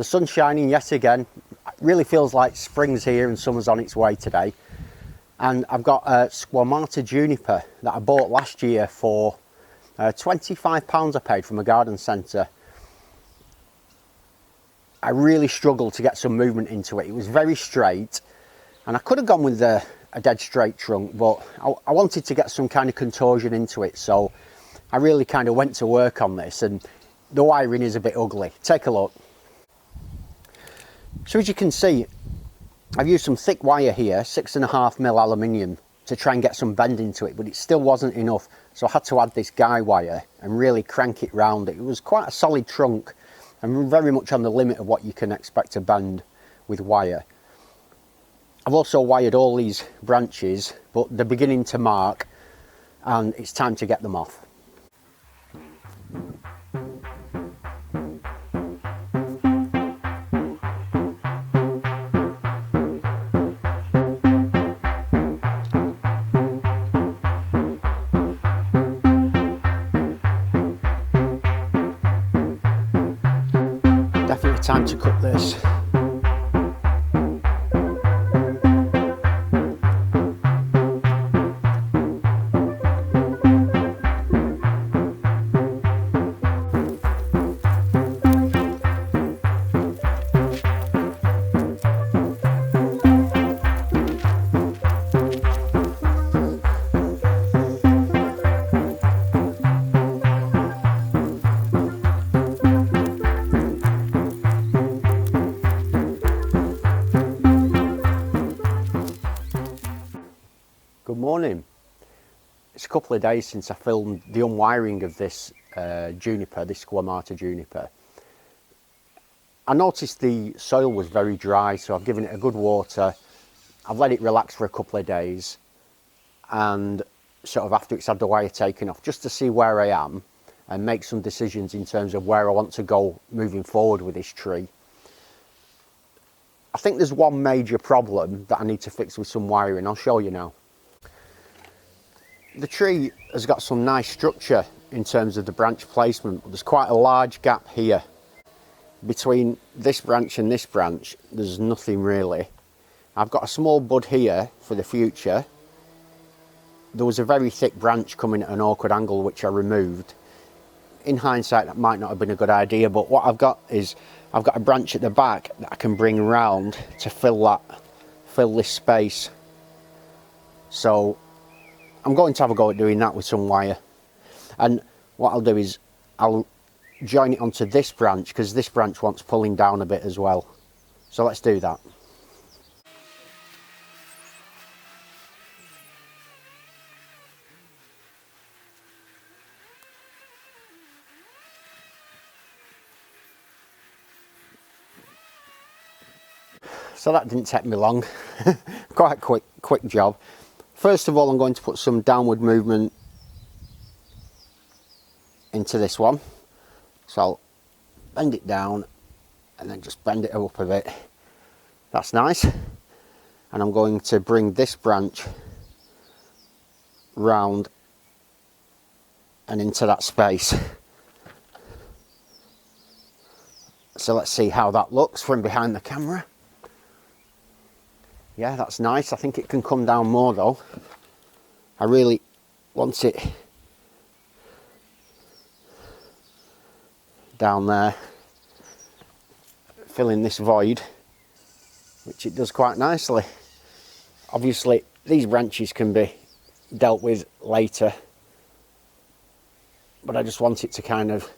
The sun's shining yet again. It really feels like spring's here and summer's on its way today. And I've got a squamata juniper that I bought last year for £25 I paid from a garden centre. I really struggled to get some movement into it. It was very straight, and I could have gone with a dead straight trunk, but I wanted to get some kind of contortion into it, so I really kind of went to work on this, and the wiring is a bit ugly. Take a look. So as you can see, I've used some thick wire here, 6.5mm aluminium, to try and get some bend into it, but it still wasn't enough, so I had to add this guy wire and really crank it round. It was quite a solid trunk and very much on the limit of what you can expect to bend with wire. I've also wired all these branches, but they're beginning to mark and it's time to get them off. Definitely time to cut this. Good morning. It's a couple of days since I filmed the unwiring of this juniper, this squamata juniper. I noticed the soil was very dry, so I've given it a good water. I've let it relax for a couple of days, and sort of after it's had the wire taken off, just to see where I am and make some decisions in terms of where I want to go moving forward with this tree. I think there's one major problem that I need to fix with some wiring. I'll show you now. The tree has got some nice structure in terms of the branch placement, but there's quite a large gap here. Between this branch and this branch, there's nothing really. I've got a small bud here for the future. There was a very thick branch coming at an awkward angle which I removed. In hindsight, that might not have been a good idea, but what I've got is I've got a branch at the back that I can bring around to fill this space. So I'm going to have a go at doing that with some wire, and what I'll do is I'll join it onto this branch because this branch wants pulling down a bit as well. So let's do that. So that didn't take me long. Quite a quick job. First of all, I'm going to put some downward movement into this one. So I'll bend it down and then just bend it up a bit. That's nice. And I'm going to bring this branch round and into that space. So let's see how that looks from behind the camera. Yeah, that's nice. I think it can come down more though. I really want it down there, filling this void, which it does quite nicely. Obviously, these branches can be dealt with later, but I just want it to kind of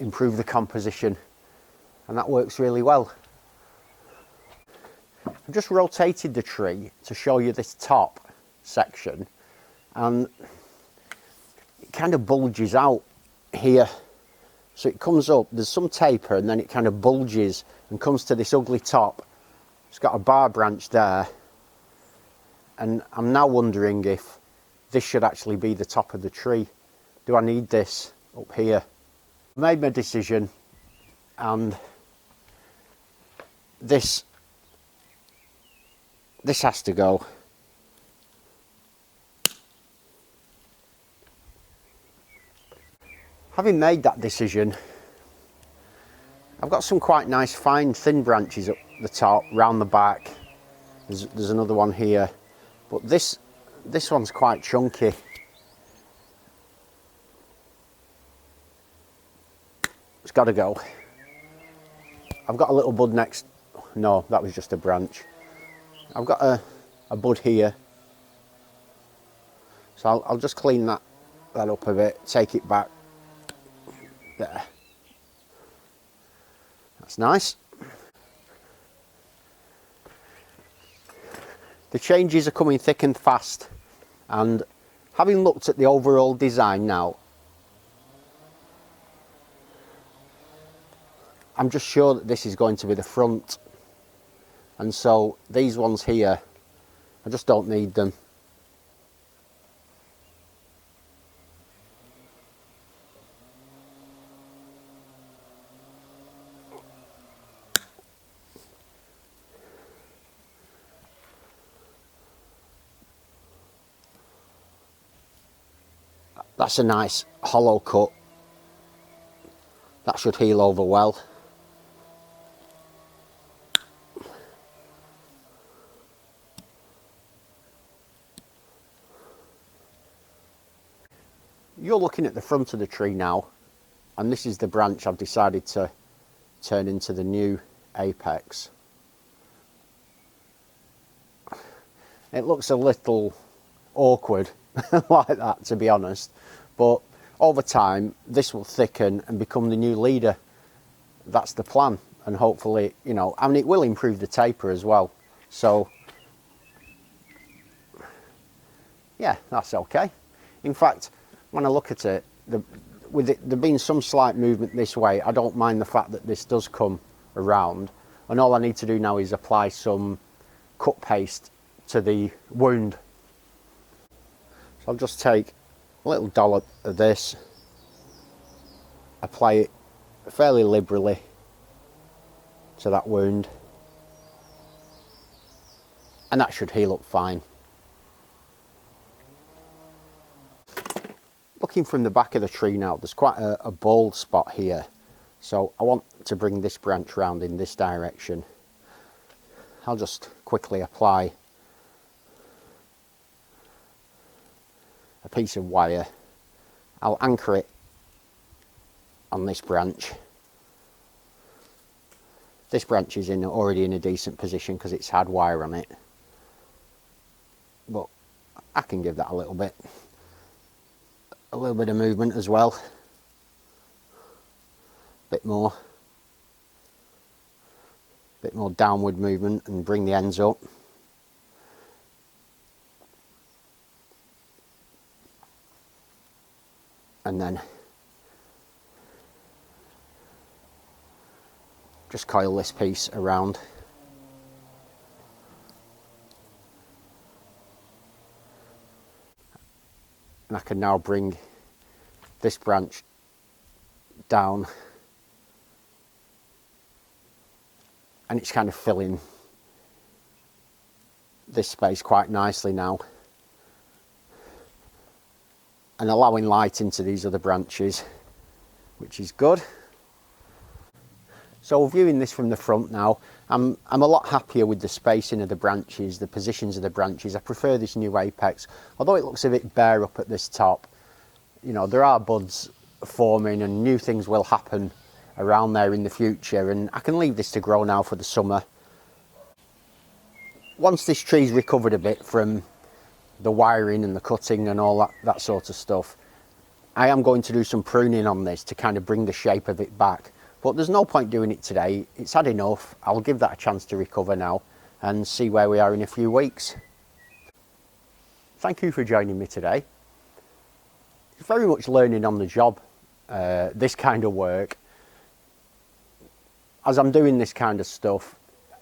improve the composition, and that works really well. I've just rotated the tree to show you this top section, and it kind of bulges out here. So it comes up, there's some taper, and then it kind of bulges and comes to this ugly top. It's got a bar branch there, and I'm now wondering if this should actually be the top of the tree. Do I need this up here? I made my decision, and this has to go. Having made that decision, I've got some quite nice fine thin branches up the top, round the back. There's another one here, but this one's quite chunky. It's got to go. I've got a little bud next. No, that was just a branch. I've got a bud here, so I'll just clean that up a bit, take it back. There. That's nice. The changes are coming thick and fast, and having looked at the overall design now, I'm just sure that this is going to be the front, and so these ones here, I just don't need them. That's a nice hollow cut. That should heal over well. You're looking at the front of the tree now, and this is the branch I've decided to turn into the new apex. It looks a little awkward like that, to be honest, but over time this will thicken and become the new leader. That's the plan, and hopefully, you know, I mean, it will improve the taper as well, so yeah, that's okay. In fact, when I look at it, with it there being some slight movement this way, I don't mind the fact that this does come around, and all I need to do now is apply some cut paste to the wound. So I'll just take a little dollop of this, apply it fairly liberally to that wound, and that should heal up fine. Looking from the back of the tree now, there's quite a bald spot here, so I want to bring this branch round in this direction. I'll just quickly apply a piece of wire. I'll anchor it on this branch. This branch is already in a decent position because it's had wire on it, but I can give that a little bit of movement as well, bit more downward movement, and bring the ends up. And then just coil this piece around. And I can now bring this branch down, and it's kind of filling this space quite nicely now, and allowing light into these other branches, which is good. So viewing this from the front now, I'm a lot happier with the spacing of the branches, the positions of the branches. I prefer this new apex, although it looks a bit bare up at this top. You know, there are buds forming and new things will happen around there in the future, and I can leave this to grow now for the summer. Once this tree's recovered a bit from the wiring and the cutting and all that sort of stuff, I am going to do some pruning on this to kind of bring the shape of it back. But there's no point doing it today. It's had enough. I'll give that a chance to recover now and see where we are in a few weeks. Thank you for joining me today. It's very much learning on the job, this kind of work. As I'm doing this kind of stuff,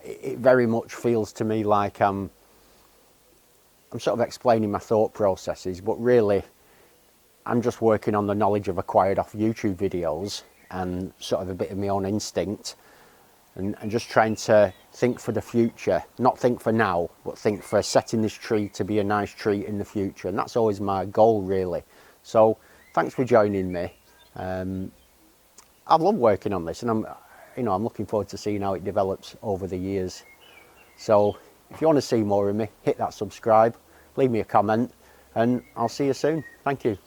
it very much feels to me like I'm sort of explaining my thought processes, but really I'm just working on the knowledge I've acquired off YouTube videos and sort of a bit of my own instinct, and just trying to think for the future, not think for now, but think for setting this tree to be a nice tree in the future. And that's always my goal, really. So thanks for joining me. I love working on this, and you know, I'm looking forward to seeing how it develops over the years. So if you want to see more of me, hit that subscribe, leave me a comment, and I'll see you soon. Thank you.